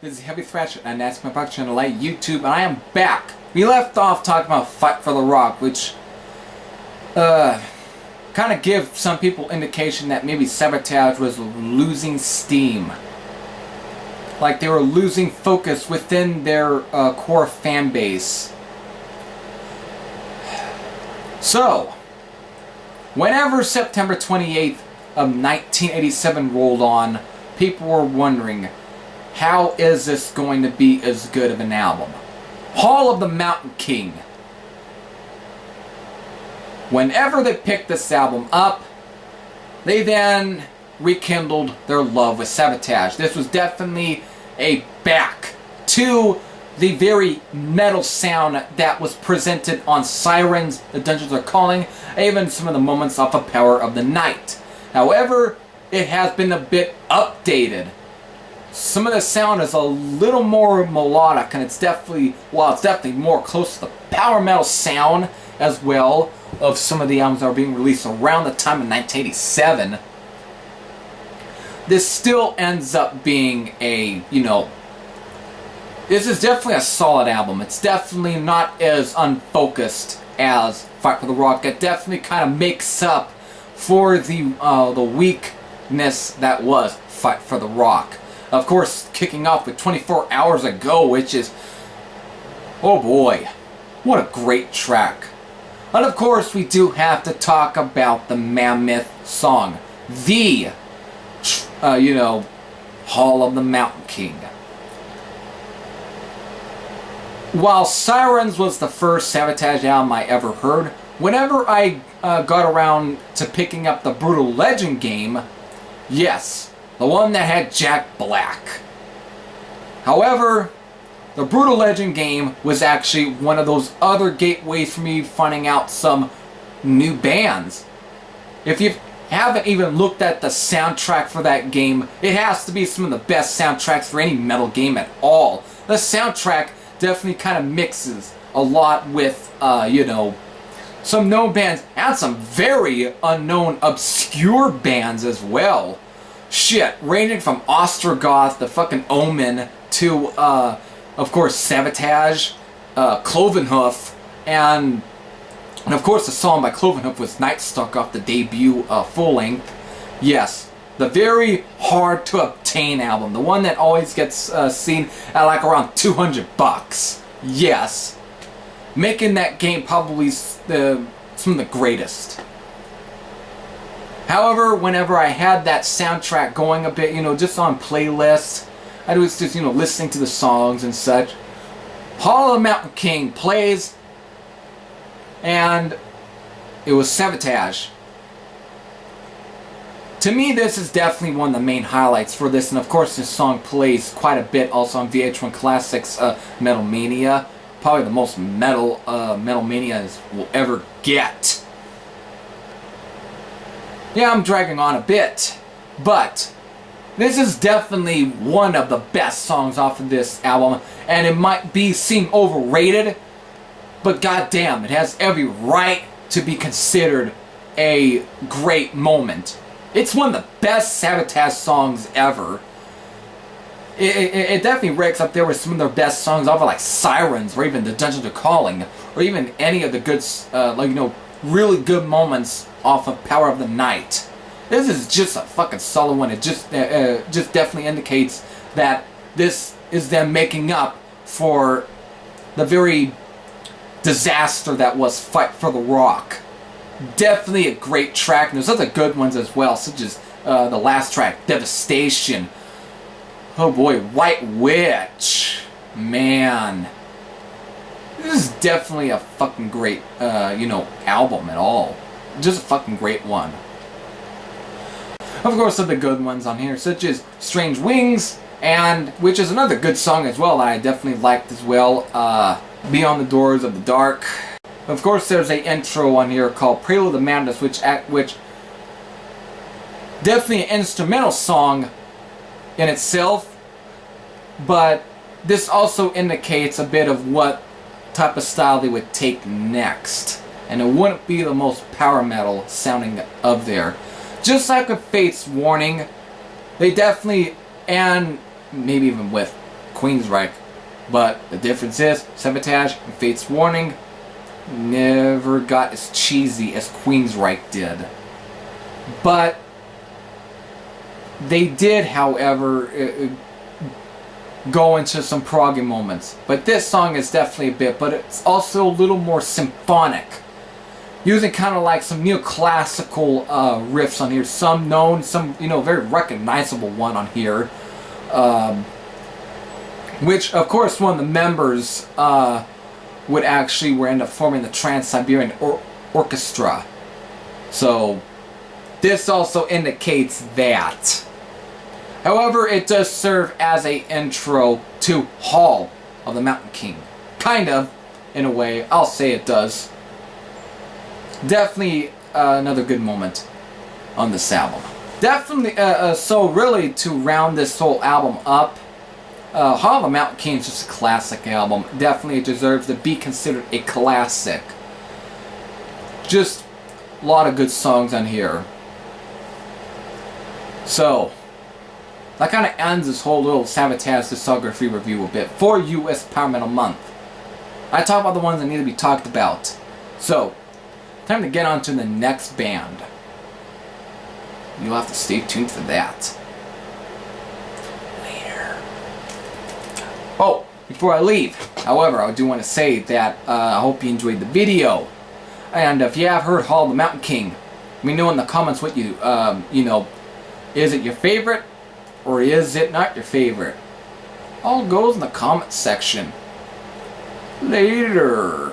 This is Heavy Thrash, and that's my podcast channel at YouTube, and I am back. We left off talking about Fight for the Rock, which, kind of give some people indication that maybe Savatage was losing steam. Like they were losing focus within their core fan base. So, whenever September 28th of 1987 rolled on, people were wondering, how is this going to be as good of an album? Hall of the Mountain King. Whenever they picked this album up, they then rekindled their love with Savatage. This was definitely a back to the very metal sound that was presented on Sirens, The Dungeons Are Calling, even some of the moments off of Power of the Night. However, it has been a bit updated. Some of the sound is a little more melodic, and it's definitely more close to the power metal sound as well of some of the albums that were being released around the time of 1987. This still ends up being a, this is definitely a solid album. It's definitely not as unfocused as Fight for the Rock. It definitely kind of makes up for the weakness that was Fight for the Rock. Of course, kicking off with 24 Hours Ago, which is, oh boy, what a great track. And of course, we do have to talk about the Mammoth song, the, Hall of the Mountain King. While Sirens was the first Savatage album I ever heard, whenever I got around to picking up the Brutal Legend game, yes, the one that had Jack Black. However, the Brutal Legend game was actually one of those other gateways for me finding out some new bands. If you haven't even looked at the soundtrack for that game, it has to be some of the best soundtracks for any metal game at all. The soundtrack definitely kind of mixes a lot with, some known bands and some very unknown, obscure bands as well. Shit, ranging from Ostrogoth, the fucking Omen, to, of course, Savatage, Clovenhoof, and of course the song by Clovenhoof was Nightstuck off the debut full-length. Yes, the very hard-to-obtain album, the one that always gets seen at like around $200. Yes, making that game probably some of the greatest. However, whenever I had that soundtrack going a bit, just on playlists, I was just, listening to the songs and such. Hall of the Mountain King plays, and it was Savatage. To me, this is definitely one of the main highlights for this, and of course this song plays quite a bit also on VH1 Classics Metal Mania. Probably the most Metal Manias will ever get. Yeah, I'm dragging on a bit, but this is definitely one of the best songs off of this album, and it might seem overrated, but goddamn, it has every right to be considered a great moment. It's one of the best Savatage songs ever. It definitely ranks up there with some of their best songs off of like Sirens, or even The Dungeons Are Calling, or even any of the good, really good moments off of Power of the Night. This is just a fucking solid one. It just definitely indicates that this is them making up for the very disaster that was Fight for the Rock. Definitely a great track, and there's other good ones as well, such as the last track, Devastation. Oh boy, White Witch. Man. This is definitely a fucking great, album at all. Just a fucking great one. Of course, other good ones on here, such as Strange Wings, and which is another good song as well that I definitely liked as well. Beyond the Doors of the Dark. Of course, there's a intro on here called Prelude to Madness, which definitely an instrumental song in itself, but this also indicates a bit of what type of style they would take next, and it wouldn't be the most power metal sounding of there. Just like with Fate's Warning, they definitely, and maybe even with Queensryche. But the difference is, Savatage and Fate's Warning never got as cheesy as Queensryche did. But they did, however, go into some proggy moments. But this song is definitely a bit, but it's also a little more symphonic. Using kind of like some neoclassical riffs on here. Some known, some, very recognizable one on here. Which, of course, one of the members would end up forming the Trans-Siberian Orchestra. So, this also indicates that. However, it does serve as a intro to Hall of the Mountain King. Kind of, in a way. I'll say it does. Definitely another good moment on this album. Definitely, so really to round this whole album up, Hall of the Mountain King is just a classic album. Definitely deserves to be considered a classic. Just a lot of good songs on here. So, that kind of ends this whole little Savatage discography review a bit for US Power Metal Month. I talk about the ones that need to be talked about. So, time to get on to the next band. You'll have to stay tuned for that. Later. Oh, before I leave, however, I do want to say that I hope you enjoyed the video. And if you have heard Hall of the Mountain King, let me know in the comments what you, is it your favorite? Or is it not your favorite? All goes in the comment section. Later.